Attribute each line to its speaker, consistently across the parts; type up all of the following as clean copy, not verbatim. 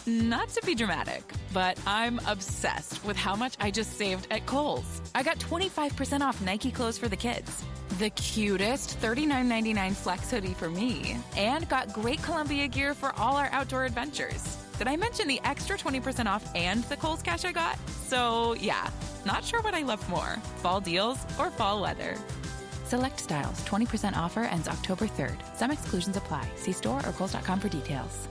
Speaker 1: Not to be dramatic, but I'm obsessed with how much I just saved at Kohl's. I got 25% off Nike clothes for the kids, the cutest $39.99 flex hoodie for me, and got great Columbia gear for all our outdoor adventures. Did I mention the extra 20% off and the Kohl's cash I got? So yeah, not sure what I love more, fall deals or fall weather. Select styles, 20% offer ends October 3rd. Some exclusions apply. See store or Kohl's.com for details.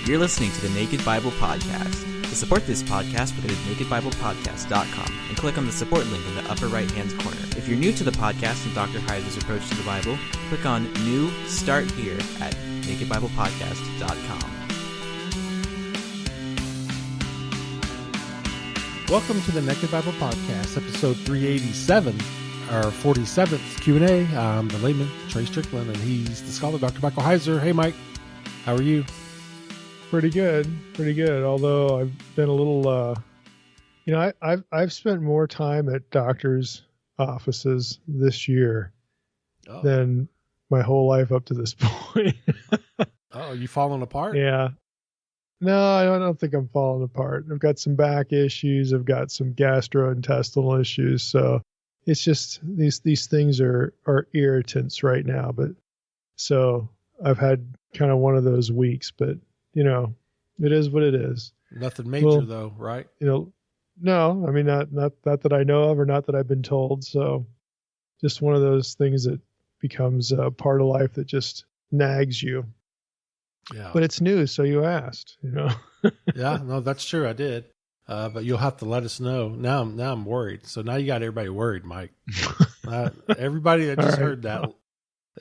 Speaker 2: You're listening to the Naked Bible Podcast. To support this podcast, visit nakedbiblepodcast.com and click on the support link in the upper right-hand corner. If you're new to the podcast and Dr. Heiser's approach to the Bible, click on New Start Here at nakedbiblepodcast.com.
Speaker 3: Welcome to the Naked Bible Podcast, episode 387, our 47th Q&A. I'm the layman, Trey Strickland, and he's the scholar, Dr. Michael Heiser. Hey, Mike. How are you?
Speaker 4: Pretty good. Although I've been a little, I've spent more time at doctors' offices this year than my whole life up to this point.
Speaker 3: Oh, you falling apart?
Speaker 4: Yeah. No, I don't think I'm falling apart. I've got some back issues. I've got some gastrointestinal issues. So it's just these things are irritants right now. But so I've had kind of one of those weeks, but it is what it is.
Speaker 3: Nothing major though, right?
Speaker 4: No, I mean, not that I know of or not that I've been told. So just one of those things that becomes a part of life that just nags you.
Speaker 3: Yeah.
Speaker 4: But it's new. So you asked,
Speaker 3: Yeah, no, that's true. I did. But you'll have to let us know. Now I'm worried. So now you got everybody worried, Mike. Everybody that just heard that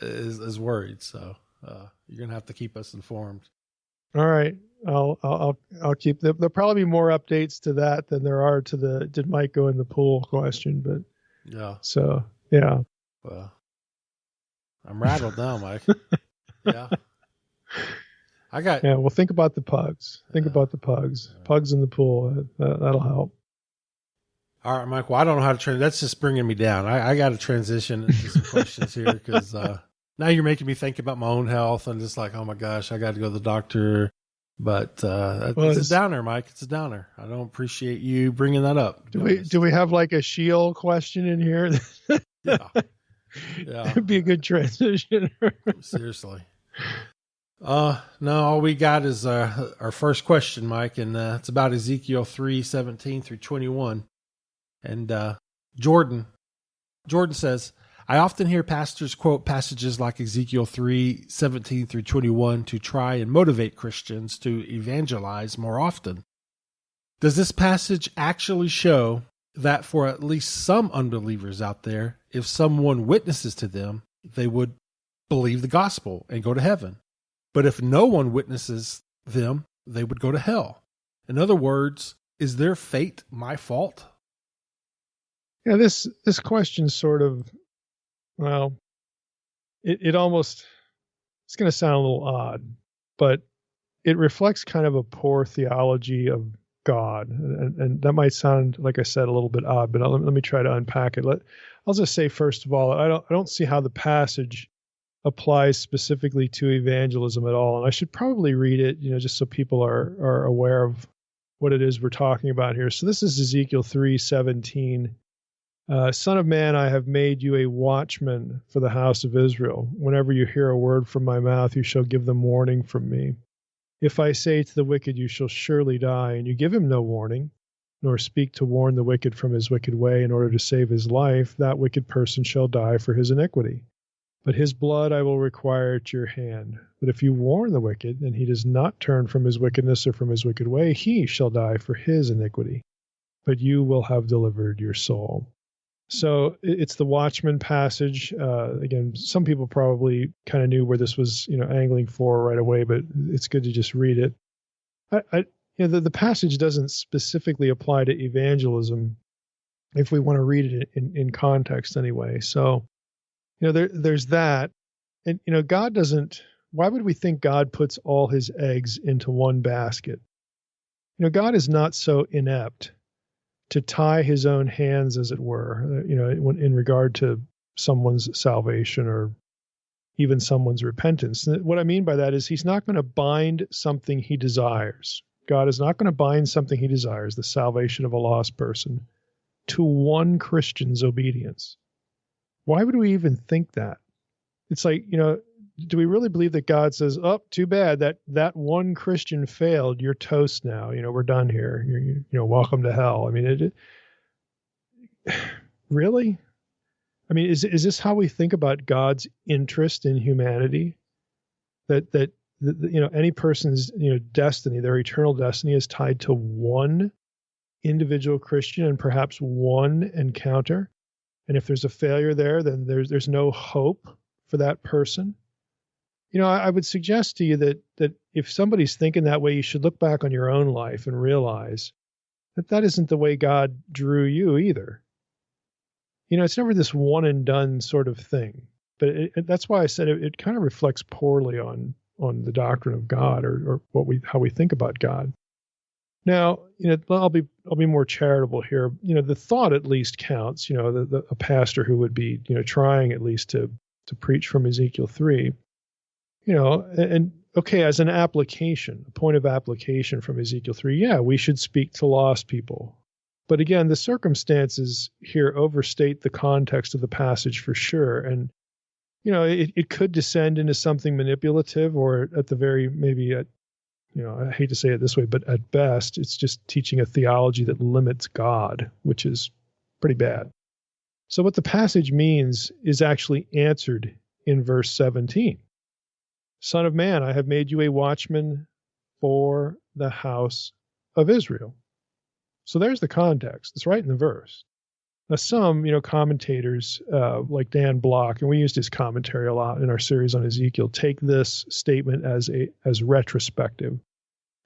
Speaker 3: is worried. So you're going to have to keep us informed.
Speaker 4: All right. I'll keep them. There'll probably be more updates to that than there are to the did Mike go in the pool question, but
Speaker 3: yeah.
Speaker 4: So yeah.
Speaker 3: Well, I'm rattled now, Mike. Yeah.
Speaker 4: Well, think about the pugs. Pugs in the pool. That'll help.
Speaker 3: All right, Mike. Well, I don't know how to transition. That's just bringing me down. I got to transition into some questions here because now you're making me think about my own health and just like, oh my gosh, I got to go to the doctor. But it's a downer, Mike. It's a downer. I don't appreciate you bringing that up.
Speaker 4: Do we have like a Sheol question in here?
Speaker 3: Yeah.
Speaker 4: It'd be a good transition.
Speaker 3: Seriously. No, all we got is our first question, Mike, and it's about Ezekiel 3:17 through 21. And Jordan says, I often hear pastors quote passages like Ezekiel 3:17 through 21 to try and motivate Christians to evangelize more often. Does this passage actually show that for at least some unbelievers out there, if someone witnesses to them, they would believe the gospel and go to heaven? But if no one witnesses them, they would go to hell. In other words, is their fate my fault?
Speaker 4: Yeah, this question sort of, well, it almost, it's going to sound a little odd, but it reflects kind of a poor theology of God. And that might sound, like I said, a little bit odd, but let me try to unpack it. I'll just say, first of all, I don't see how the passage applies specifically to evangelism at all. And I should probably read it, just so people are aware of what it is we're talking about here. So this is Ezekiel 3:17. Son of man, I have made you a watchman for the house of Israel. Whenever you hear a word from my mouth, you shall give them warning from me. If I say to the wicked, you shall surely die, and you give him no warning, nor speak to warn the wicked from his wicked way in order to save his life, that wicked person shall die for his iniquity. But his blood I will require at your hand. But if you warn the wicked, and he does not turn from his wickedness or from his wicked way, he shall die for his iniquity. But you will have delivered your soul. So it's the watchman passage. Again, some people probably kind of knew where this was, angling for right away, but it's good to just read it. The passage doesn't specifically apply to evangelism if we want to read it in context anyway. So, there's that. And, God doesn't, why would we think God puts all his eggs into one basket? God is not so inept to tie his own hands, as it were, in regard to someone's salvation or even someone's repentance. And what I mean by that is he's not going to bind something he desires. God is not going to bind something he desires, the salvation of a lost person, to one Christian's obedience. Why would we even think that? It's like, do we really believe that God says, oh, too bad that one Christian failed, you're toast now, we're done here, you're welcome to hell? I mean, really? I mean, is this how we think about God's interest in humanity? That any person's destiny, their eternal destiny, is tied to one individual Christian and perhaps one encounter, and if there's a failure there, then there's no hope for that person. I would suggest to you that if somebody's thinking that way, you should look back on your own life and realize that isn't the way God drew you either. It's never this one and done sort of thing. But that's why I said it kind of reflects poorly on the doctrine of God or how we think about God. Now, I'll be more charitable here. The thought at least counts. A pastor who would be trying at least to preach from Ezekiel 3. And okay, as an application, a point of application from Ezekiel 3, yeah, we should speak to lost people. But again, the circumstances here overstate the context of the passage for sure. And, it could descend into something manipulative, or at the very, maybe at, I hate to say it this way, but at best, it's just teaching a theology that limits God, which is pretty bad. So what the passage means is actually answered in verse 17. Son of man, I have made you a watchman for the house of Israel. So there's the context. It's right in the verse. Now, some, commentators like Dan Block, and we used his commentary a lot in our series on Ezekiel, take this statement as retrospective,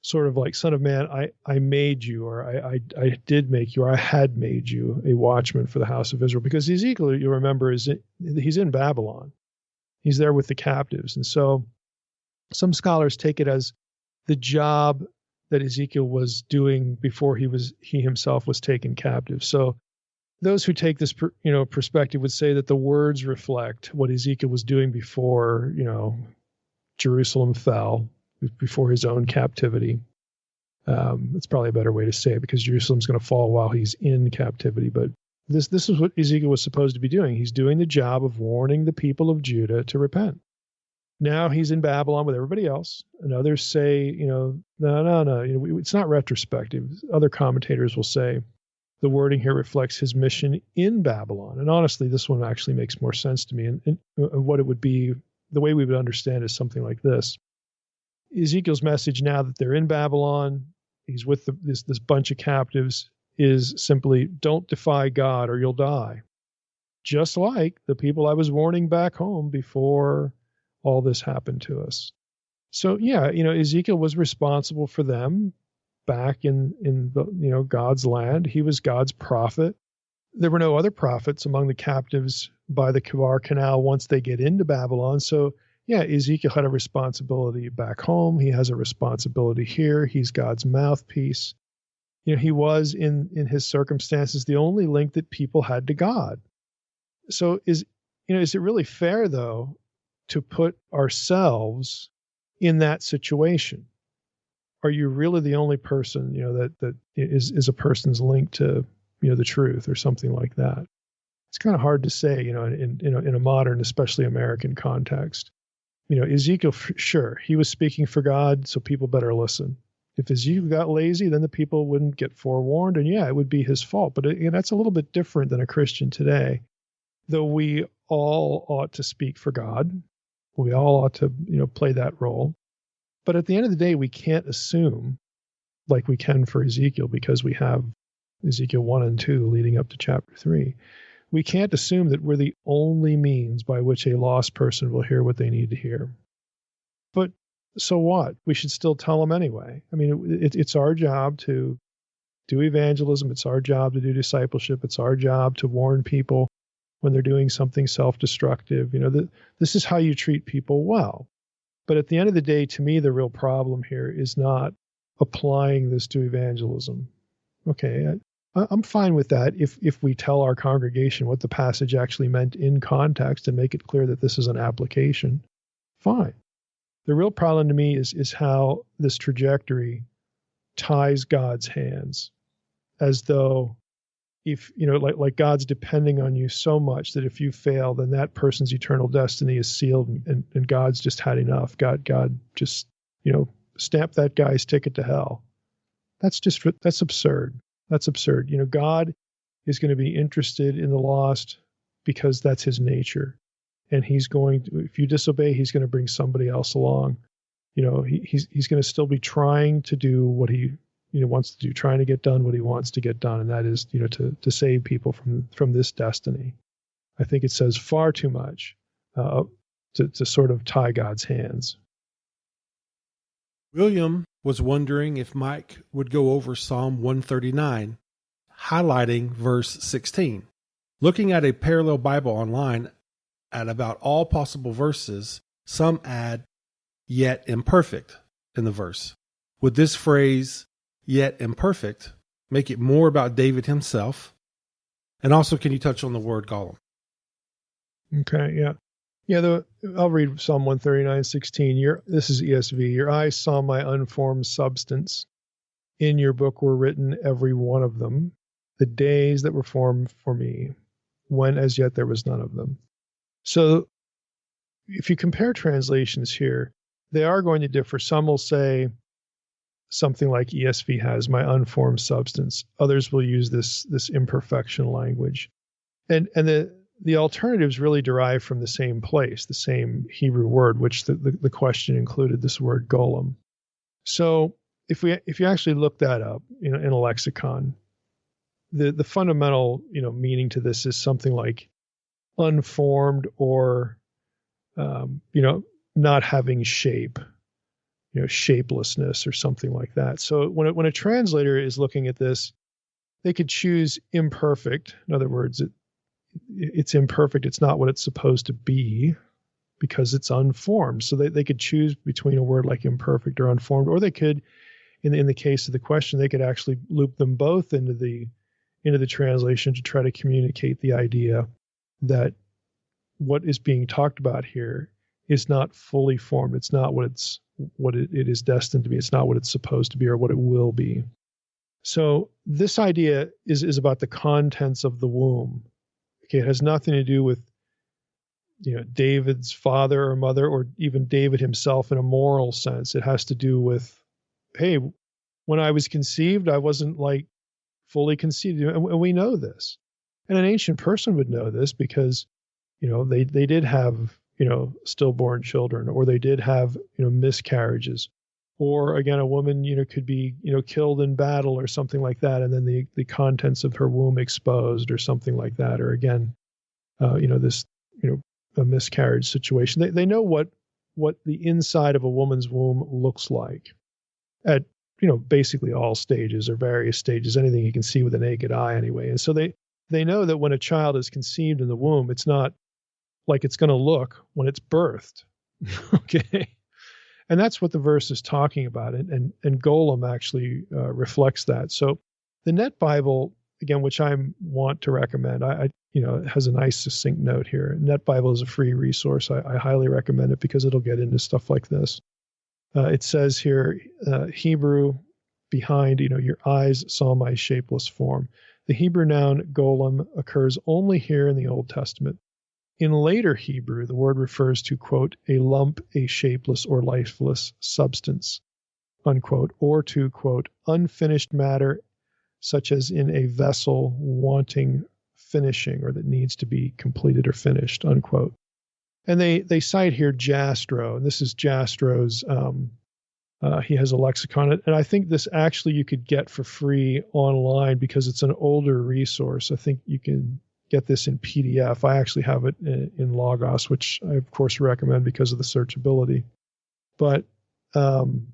Speaker 4: sort of like, son of man, I made you, or I did make you, or I had made you a watchman for the house of Israel. Because Ezekiel, you'll remember, he's in Babylon. He's there with the captives. And so some scholars take it as the job that Ezekiel was doing before he himself was taken captive. So those who take this perspective would say that the words reflect what Ezekiel was doing before Jerusalem fell, before his own captivity. It's probably a better way to say it, because Jerusalem's going to fall while he's in captivity. But this is what Ezekiel was supposed to be doing. He's doing the job of warning the people of Judah to repent. Now he's in Babylon with everybody else, and others say, no, it's not retrospective. Other commentators will say the wording here reflects his mission in Babylon. And honestly, this one actually makes more sense to me. And what it would be, the way we would understand is something like this. Ezekiel's message now that they're in Babylon, he's with this bunch of captives, is simply, don't defy God or you'll die. Just like the people I was warning back home before all this happened to us. So yeah, Ezekiel was responsible for them back in the, God's land. He was God's prophet. There were no other prophets among the captives by the Kibar Canal once they get into Babylon. So yeah, Ezekiel had a responsibility back home. He has a responsibility here. He's God's mouthpiece. He was in his circumstances the only link that people had to God. So is it really fair though to put ourselves in that situation? Are you really the only person, that is a person's link to, the truth or something like that? It's kind of hard to say, in a modern, especially American context. Ezekiel, sure, he was speaking for God, so people better listen. If Ezekiel got lazy, then the people wouldn't get forewarned, and yeah, it would be his fault. But that's a little bit different than a Christian today. Though we all ought to speak for God, we all ought to, play that role. But at the end of the day, we can't assume, like we can for Ezekiel, because we have Ezekiel 1 and 2 leading up to chapter 3. We can't assume that we're the only means by which a lost person will hear what they need to hear. But so what? We should still tell them anyway. I mean, it's our job to do evangelism. It's our job to do discipleship. It's our job to warn people when they're doing something self-destructive. This is how you treat people well. But at the end of the day, to me, the real problem here is not applying this to evangelism. Okay, I'm fine with that if we tell our congregation what the passage actually meant in context and make it clear that this is an application. Fine. The real problem to me is how this trajectory ties God's hands, as though if, like God's depending on you so much that if you fail, then that person's eternal destiny is sealed and God's just had enough. God just, stamp that guy's ticket to hell. That's absurd. That's absurd. God is going to be interested in the lost because that's his nature. And he's going to, if you disobey, he's going to bring somebody else along. He's going to still be trying to do what he wants to do, trying to get done what he wants to get done. And that is, to save people from this destiny. I think it says far too much to sort of tie God's hands.
Speaker 3: William was wondering if Mike would go over Psalm 139, highlighting verse 16. Looking at a parallel Bible online at about all possible verses, some add yet imperfect in the verse. Would this phrase, yet imperfect, make it more about David himself? And also, can you touch on the word Gollum?
Speaker 4: Okay, yeah. Yeah, I'll read Psalm 139:16. This is ESV. Your eyes saw my unformed substance. In your book were written, every one of them, the days that were formed for me, when as yet there was none of them. So if you compare translations here, they are going to differ. Some will say something like ESV has, my unformed substance. Others will use this imperfection language. And the alternatives really derive from the same place, the same Hebrew word, which the question included this word golem. So if you actually look that up in a lexicon, the fundamental meaning to this is something like unformed or not having shape, shapelessness or something like that. So when a translator is looking at this, they could choose imperfect. In other words, it's imperfect. It's not what it's supposed to be because it's unformed. So they could choose between a word like imperfect or unformed, or they could, in the case of the question, they could actually loop them both into the translation to try to communicate the idea that what is being talked about here is not fully formed. It's not what it is destined to be. It's not what it's supposed to be or what it will be. So this idea is about the contents of the womb. Okay, it has nothing to do with David's father or mother or even David himself in a moral sense. It has to do with, hey, when I was conceived, I wasn't like fully conceived, and we know this. And an ancient person would know this because they did have stillborn children, or they did have miscarriages, or again a woman could be killed in battle or something like that, and then the contents of her womb exposed or something like that, or again this a miscarriage situation. They know what the inside of a woman's womb looks like at basically all stages or various stages, anything you can see with the naked eye anyway. And so they know that when a child is conceived in the womb, it's not like it's going to look when it's birthed. Okay. And that's what the verse is talking about. And Golem actually reflects that. So the Net Bible, again, which I want to recommend, it has a nice succinct note here. Net Bible is a free resource. I highly recommend it because it'll get into stuff like this. It says here, Hebrew behind, your eyes saw my shapeless form. The Hebrew noun golem occurs only here in the Old Testament. In later Hebrew, the word refers to, quote, a lump, a shapeless or lifeless substance, unquote, or to, quote, unfinished matter, such as in a vessel wanting finishing or that needs to be completed or finished, unquote. And they cite here Jastrow, and this is Jastrow's, he has a lexicon, and I think this actually you could get for free online because it's an older resource. I think you can get this in PDF. I actually have it in Logos, which I of course recommend because of the searchability. But again,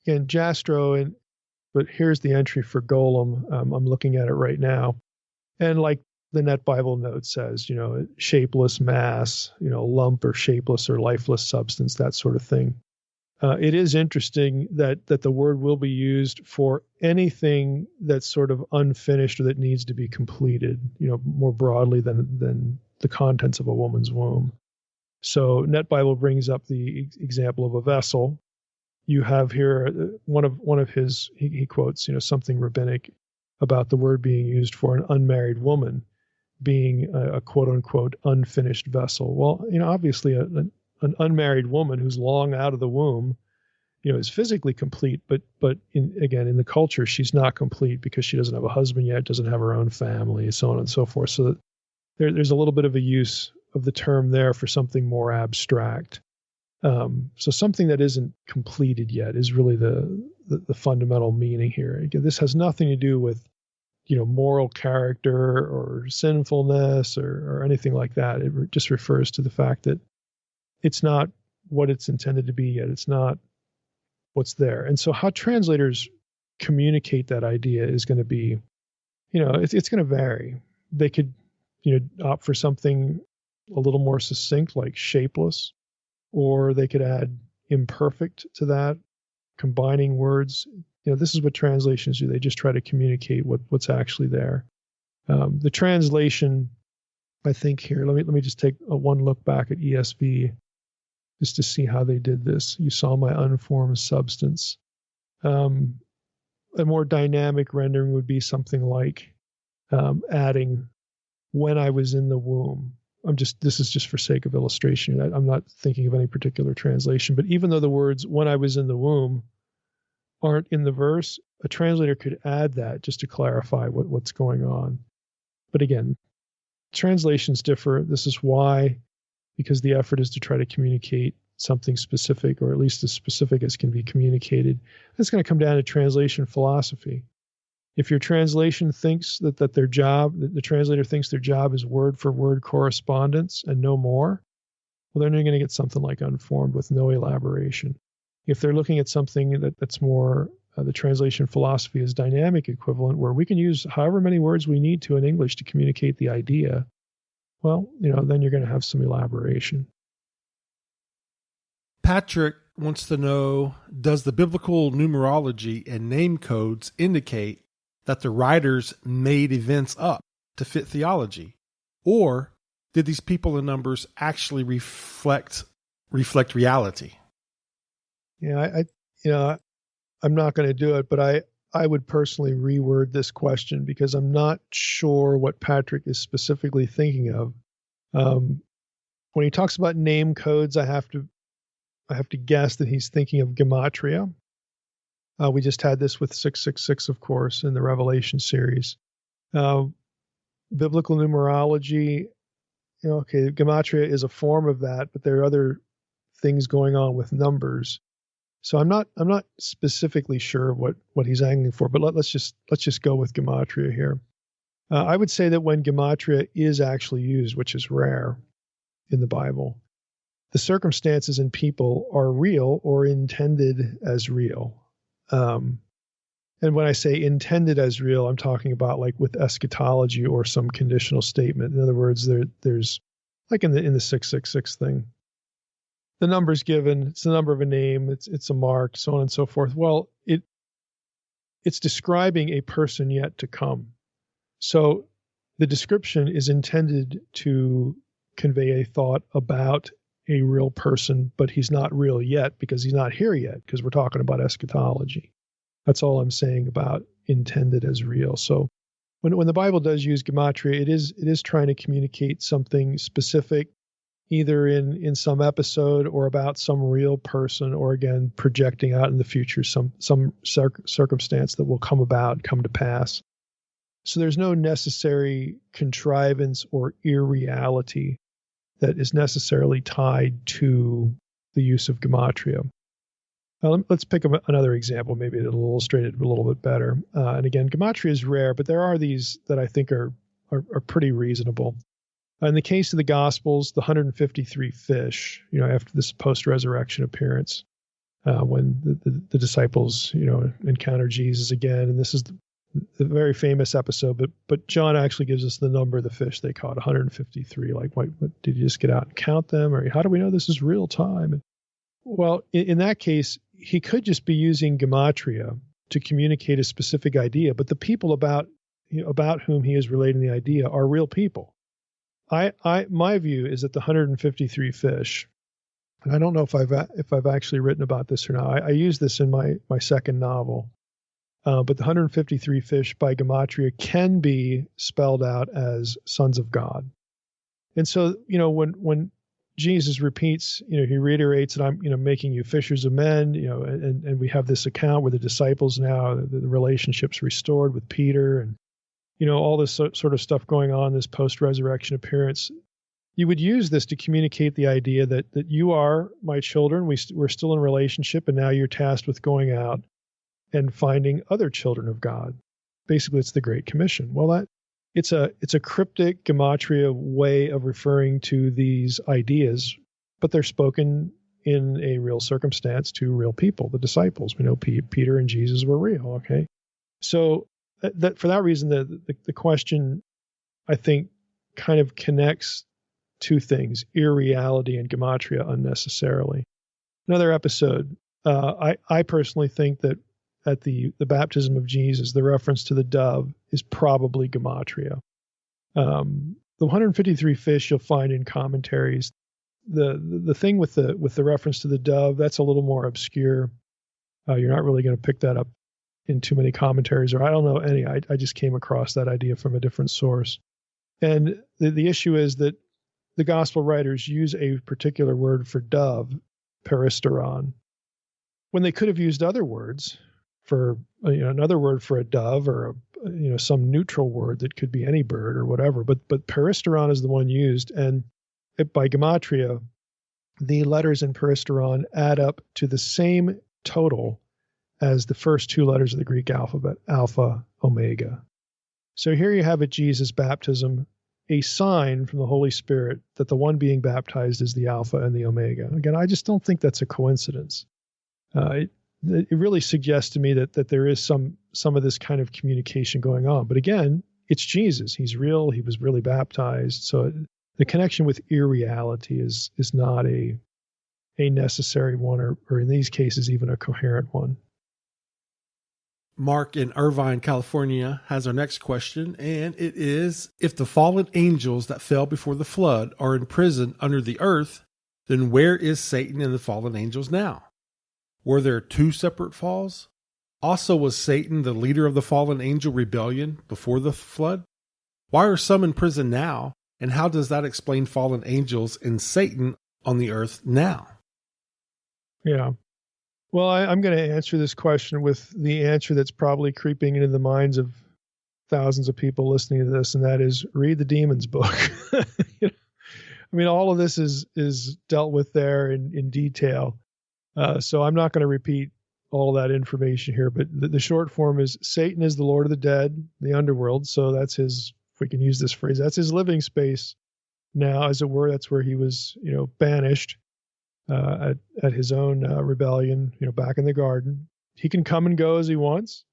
Speaker 4: Jastrow, but here's the entry for Golem. I'm looking at it right now, and like the Net Bible note says, shapeless mass, lump or shapeless or lifeless substance, that sort of thing. It is interesting that the word will be used for anything that's sort of unfinished or that needs to be completed, more broadly than the contents of a woman's womb. So Net Bible brings up the example of a vessel. You have here one of his, he quotes, something rabbinic about the word being used for an unmarried woman being a quote unquote unfinished vessel. Well, obviously an unmarried woman who's long out of the womb, is physically complete, but in the culture, she's not complete because she doesn't have a husband yet, doesn't have her own family, so on and so forth. So there's a little bit of a use of the term there for something more abstract. So something that isn't completed yet is really the fundamental meaning here. Again, this has nothing to do with moral character or sinfulness or anything like that. It just refers to the fact that it's not what it's intended to be yet. It's not what's there. And so how translators communicate that idea is going to be, it's going to vary. They could, opt for something a little more succinct, like shapeless, or they could add imperfect to that, combining words. This is what translations do. They just try to communicate what's actually there. The translation, I think here, let me just take one look back at ESV just to see how they did this. You saw my unformed substance. A more dynamic rendering would be something like adding when I was in the womb. This is just for sake of illustration. I'm not thinking of any particular translation, but even though the words when I was in the womb aren't in the verse, a translator could add that just to clarify what's going on. But again, translations differ. This is why, because the effort is to try to communicate something specific, or at least as specific as can be communicated. It's going to come down to translation philosophy. If your translation thinks that the translator thinks their job is word for word correspondence and no more, well, then you're going to get something like unformed with no elaboration. If they're looking at something that's more, the translation philosophy is dynamic equivalent, where we can use however many words we need to in English to communicate the idea, well, then you're going to have some elaboration.
Speaker 3: Patrick wants to know, does the biblical numerology and name codes indicate that the writers made events up to fit theology? Or did these people and numbers actually reflect reality?
Speaker 4: Yeah, I'm not going to do it, but I would personally reword this question because I'm not sure what Patrick is specifically thinking of. When he talks about name codes, I have to guess that he's thinking of gematria. We just had this with 666, of course, in the Revelation series. Biblical numerology, gematria is a form of that, but there are other things going on with numbers. So I'm not specifically sure what he's angling for, but let's just go with gematria here. I would say that when gematria is actually used, which is rare in the Bible, the circumstances and people are real or intended as real. And when I say intended as real, I'm talking about like with eschatology or some conditional statement. In other words, there's like in the 666 thing, the number's given, it's the number of a name, it's a mark, so on and so forth. Well, it's describing a person yet to come. So the description is intended to convey a thought about a real person, but he's not real yet because he's not here yet, because we're talking about eschatology. That's all I'm saying about intended as real. So when the Bible does use gematria, it is trying to communicate something specific, either in some episode or about some real person, or again, projecting out in the future some circumstance that will come to pass. So there's no necessary contrivance or irreality that is necessarily tied to the use of gematria. Let's pick up another example. Maybe it'll illustrate it a little bit better. And again, gematria is rare, but there are these that I think are pretty reasonable. In the case of the Gospels, the 153 fish, after this post-resurrection appearance, when the disciples, encounter Jesus again, and this is the very famous episode, but John actually gives us the number of the fish they caught, 153. Like, what did you just get out and count them? Or how do we know this is real time? Well, in that case, he could just be using gematria to communicate a specific idea, but the people about whom he is relating the idea are real people. My view is that the 153 fish, and I don't know if I've actually written about this or not. I use this in my second novel, but the 153 fish by gematria can be spelled out as sons of God. And so, when Jesus repeats, he reiterates that I'm, making you fishers of men, and we have this account where the disciples now, the relationship's restored with Peter and, all this sort of stuff going on, this post-resurrection appearance. You would use this to communicate the idea that you are my children. We're still in relationship, and now you're tasked with going out and finding other children of God. Basically, it's the Great Commission. Well, it's a cryptic gematria way of referring to these ideas, but they're spoken in a real circumstance to real people, the disciples. We know Peter and Jesus were real. Okay, so that for that reason, the question, I think, kind of connects two things: irreality and gematria unnecessarily. Another episode. I personally think that at the baptism of Jesus, the reference to the dove is probably gematria. The 153 fish you'll find in commentaries. The thing with the reference to the dove, that's a little more obscure. You're not really going to pick that up in too many commentaries, or I don't know any. I just came across that idea from a different source. And the issue is that the gospel writers use a particular word for dove, peristeron, when they could have used other words for another word for a dove, or some neutral word that could be any bird or whatever. But peristeron is the one used, and by gematria, the letters in peristeron add up to the same total as the first two letters of the Greek alphabet, alpha, omega. So here you have at Jesus' baptism a sign from the Holy Spirit that the one being baptized is the alpha and the omega. Again, I just don't think that's a coincidence. It really suggests to me that there is some of this kind of communication going on. But again, it's Jesus. He's real. He was really baptized. So the connection with irreality is not a necessary one, or in these cases, even a coherent one.
Speaker 3: Mark in Irvine, California, has our next question, and it is, if the fallen angels that fell before the flood are in prison under the earth, then where is Satan and the fallen angels now? Were there two separate falls? Also, was Satan the leader of the fallen angel rebellion before the flood? Why are some in prison now, and how does that explain fallen angels and Satan on the earth now?
Speaker 4: Yeah. Well, I'm going to answer this question with the answer that's probably creeping into the minds of thousands of people listening to this, and that is read the Demons book. I mean, all of this is dealt with there in detail. So I'm not going to repeat all that information here, but the short form is Satan is the Lord of the dead, the underworld. So that's his, if we can use this phrase, that's his living space now, as it were. That's where he was, banished. At his own rebellion, back in the garden. He can come and go as he wants.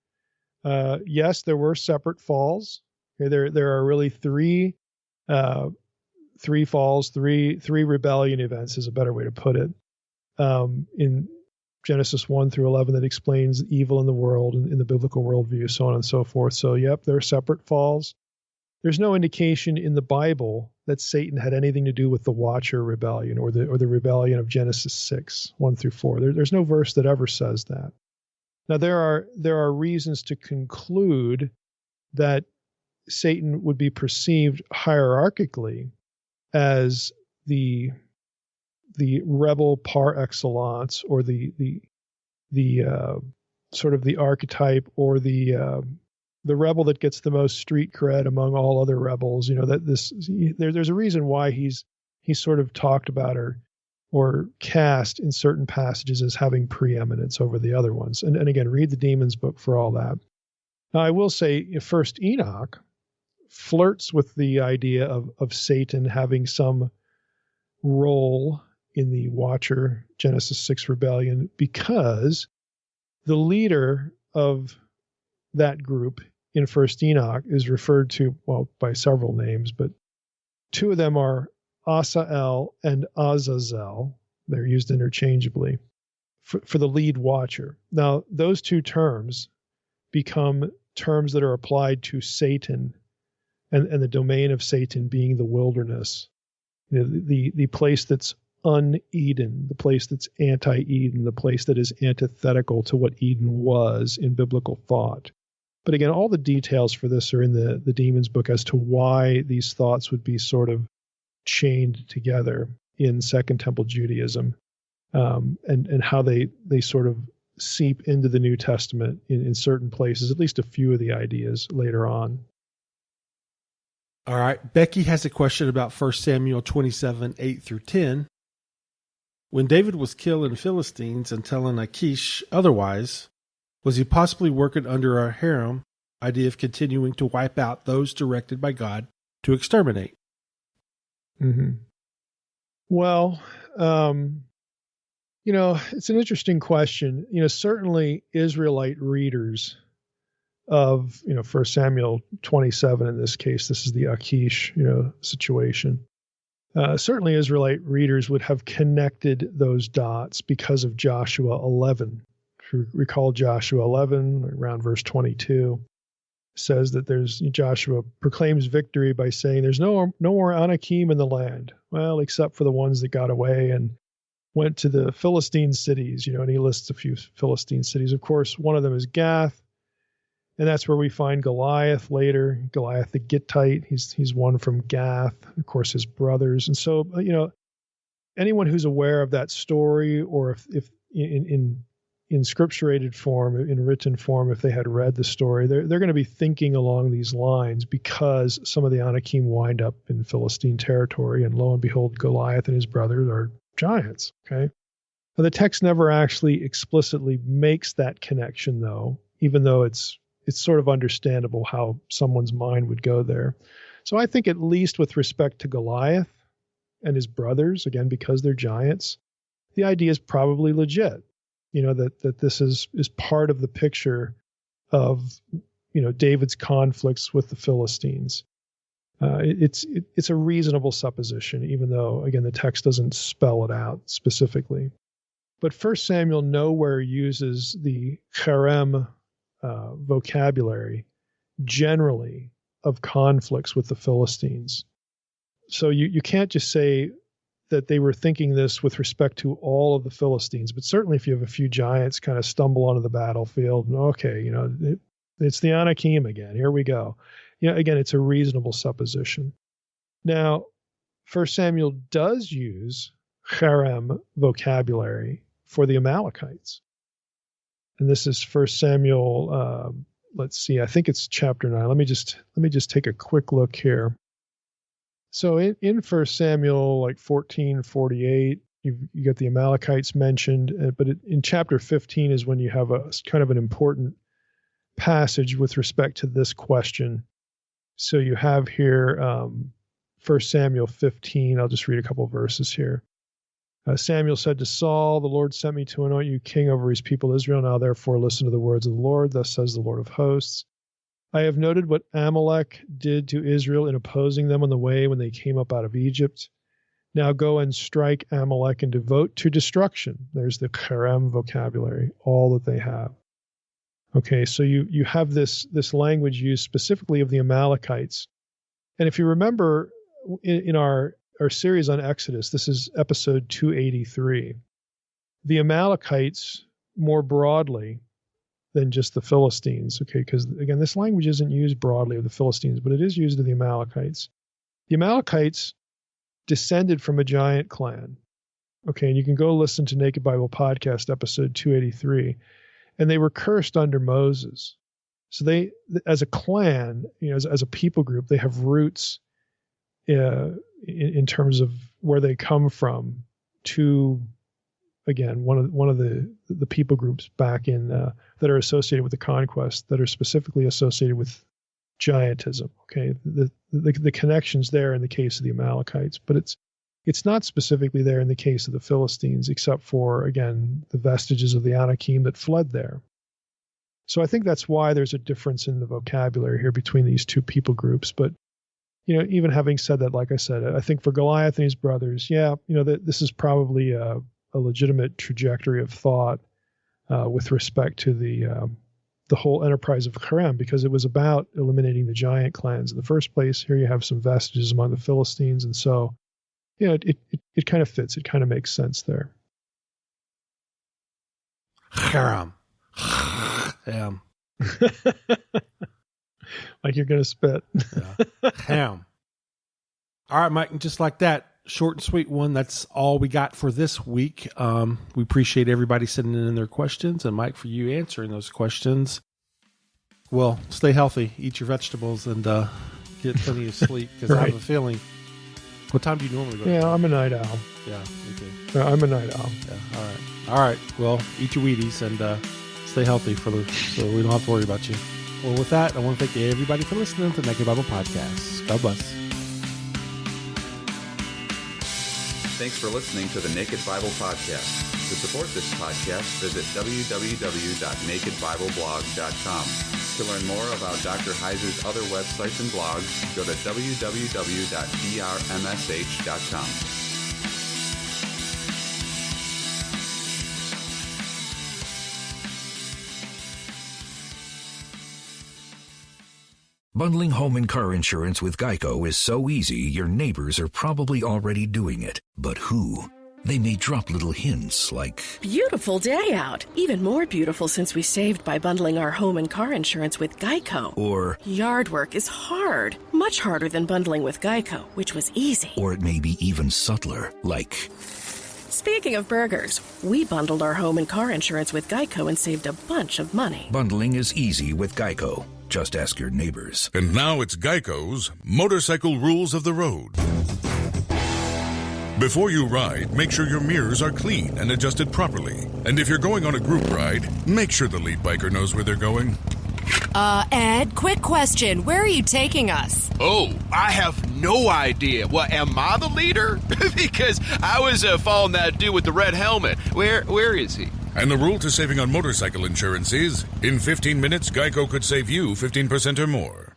Speaker 4: Yes, there were separate falls. Okay, there are really three falls, three rebellion events is a better way to put it. In Genesis 1 through 11, that explains evil in the world and in the biblical worldview, so on and so forth. So, yep, there are separate falls. There's no indication in the Bible that Satan had anything to do with the Watcher rebellion or the rebellion of Genesis 6, 1 through 4. There's no verse that ever says that. Now, there are reasons to conclude that Satan would be perceived hierarchically as the rebel par excellence, or the sort of the archetype, or the rebel that gets the most street cred among all other rebels. There's a reason why he's sort of talked about or cast in certain passages as having preeminence over the other ones. And again, read the Demons book for all that. Now, I will say, First Enoch flirts with the idea of Satan having some role in the Watcher Genesis 6 rebellion, because the leader of that group in First Enoch is referred to, by several names, but two of them are Asael and Azazel. They're used interchangeably for the lead watcher. Now, those two terms become terms that are applied to Satan and the domain of Satan being the wilderness, the place that's un-Eden, the place that's anti-Eden, the place that is antithetical to what Eden was in biblical thought. But again, all the details for this are in the Demon's book as to why these thoughts would be sort of chained together in Second Temple Judaism, and how they sort of seep into the New Testament in certain places, at least a few of the ideas later on.
Speaker 3: All right. Becky has a question about 1 Samuel 27, 8 through 10. When David was killing Philistines and telling Achish otherwise, was he possibly working under a harem idea of continuing to wipe out those directed by God to exterminate?
Speaker 4: Mm-hmm. Well, it's an interesting question. Certainly Israelite readers of, 1 Samuel 27, in this case, this is the Achish, situation. Certainly Israelite readers would have connected those dots because of Joshua 11. If you recall Joshua 11, around verse 22, says that Joshua proclaims victory by saying there's no more Anakim in the land. Well, except for the ones that got away and went to the Philistine cities, and he lists a few Philistine cities. Of course, one of them is Gath, and that's where we find Goliath later, Goliath the Gittite. He's one from Gath, of course, his brothers. And so, anyone who's aware of that story, or if in scripturated form, in written form, if they had read the story, they're going to be thinking along these lines, because some of the Anakim wind up in Philistine territory, and lo and behold, Goliath and his brothers are giants. Okay. Now, the text never actually explicitly makes that connection, though, even though it's sort of understandable how someone's mind would go there. So I think, at least with respect to Goliath and his brothers, again, because they're giants, the idea is probably legit. That this is part of the picture of, David's conflicts with the Philistines. It's a reasonable supposition, even though, again, the text doesn't spell it out specifically. But 1 Samuel nowhere uses the harem vocabulary generally of conflicts with the Philistines. So you can't just say that they were thinking this with respect to all of the Philistines, but certainly if you have a few giants kind of stumble onto the battlefield, and okay, it's the Anakim again, here we go. Again, it's a reasonable supposition. Now, 1 Samuel does use harem vocabulary for the Amalekites. And this is 1 Samuel, let's see, I think it's chapter 9. Let me just take a quick look here. So in 1 Samuel, 14:48, you get the Amalekites mentioned, but in chapter 15 is when you have a kind of an important passage with respect to this question. So you have here 1 Samuel 15. I'll just read a couple verses here. Samuel said to Saul, "The Lord sent me to anoint you king over his people Israel. Now therefore listen to the words of the Lord. Thus says the Lord of hosts. I have noted what Amalek did to Israel in opposing them on the way when they came up out of Egypt. Now go and strike Amalek and devote to destruction." There's the harem vocabulary, all that they have. Okay, so you have this language used specifically of the Amalekites. And if you remember in our series on Exodus, this is episode 283, the Amalekites more broadly than just the Philistines, okay, because again, this language isn't used broadly of the Philistines, but it is used of the Amalekites. The Amalekites descended from a giant clan, okay, and you can go listen to Naked Bible Podcast episode 283, and they were cursed under Moses. So they, as a clan, as a people group, they have roots in terms of where they come from to, again, one of the people groups back in that are associated with the conquest, that are specifically associated with giantism. Okay, the connections there in the case of the Amalekites, but it's not specifically there in the case of the Philistines, except for, again, the vestiges of the Anakim that fled there. So I think that's why there's a difference in the vocabulary here between these two people groups. But even having said that, like I said, I think for Goliath and his brothers, this is probably a legitimate trajectory of thought with respect to the whole enterprise of Harem, because it was about eliminating the giant clans in the first place. Here you have some vestiges among the Philistines, and so it kind of fits. It kind of makes sense there.
Speaker 3: Harem.
Speaker 4: Like you're going to spit.
Speaker 3: Yeah. Ham. All right, Mike, and just like that, short and sweet one, that's all we got for this week. We appreciate everybody sending in their questions, and Mike, for you answering those questions. Well, stay healthy, eat your vegetables, and get plenty of sleep, because
Speaker 4: Right.
Speaker 3: I have a feeling. What time do you normally go to bed?
Speaker 4: Yeah, I'm a night owl.
Speaker 3: Yeah, me too.
Speaker 4: I'm a night owl.
Speaker 3: Yeah, all right. Well, eat your Wheaties and stay healthy so we don't have to worry about you. Well, with that, I want to thank everybody for listening to Naked Bible Podcast. God bless.
Speaker 5: Thanks for listening to the Naked Bible Podcast. To support this podcast, visit www.nakedbibleblog.com. To learn more about Dr. Heiser's other websites and blogs, go to www.drmsh.com.
Speaker 6: Bundling home and car insurance with Geico is so easy, your neighbors are probably already doing it. But who? They may drop little hints like,
Speaker 7: beautiful day out. Even more beautiful since we saved by bundling our home and car insurance with Geico.
Speaker 6: or
Speaker 7: Yard work is hard. Much harder than bundling with Geico, which was easy.
Speaker 6: it may be even subtler, like,
Speaker 7: Speaking of burgers, we bundled our home and car insurance with Geico and saved a bunch of money.
Speaker 6: bundling is easy with Geico. Just ask your neighbors.
Speaker 8: And now it's Geico's Motorcycle Rules of the Road. Before you ride, make sure your mirrors are clean and adjusted properly. And if you're going on a group ride, make sure the lead biker knows where they're going.
Speaker 9: Ed, quick question. Where are you taking us?
Speaker 10: Oh, I have no idea. What, am I the leader? Because I was following that dude with the red helmet. Where is he?
Speaker 8: And the rule to saving on motorcycle insurance is, in 15 minutes, Geico could save you 15% or more.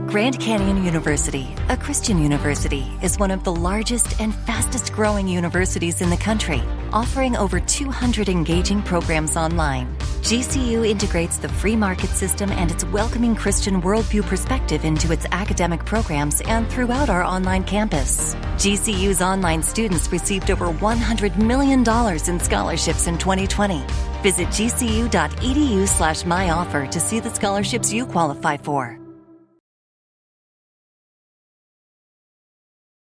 Speaker 11: Grand Canyon University, a Christian university, is one of the largest and fastest growing universities in the country, offering over 200 engaging programs online. GCU integrates the free market system and its welcoming Christian worldview perspective into its academic programs and throughout our online campus. GCU's online students received over $100 million in scholarships in 2020. Visit gcu.edu/myoffer to see the scholarships you qualify for.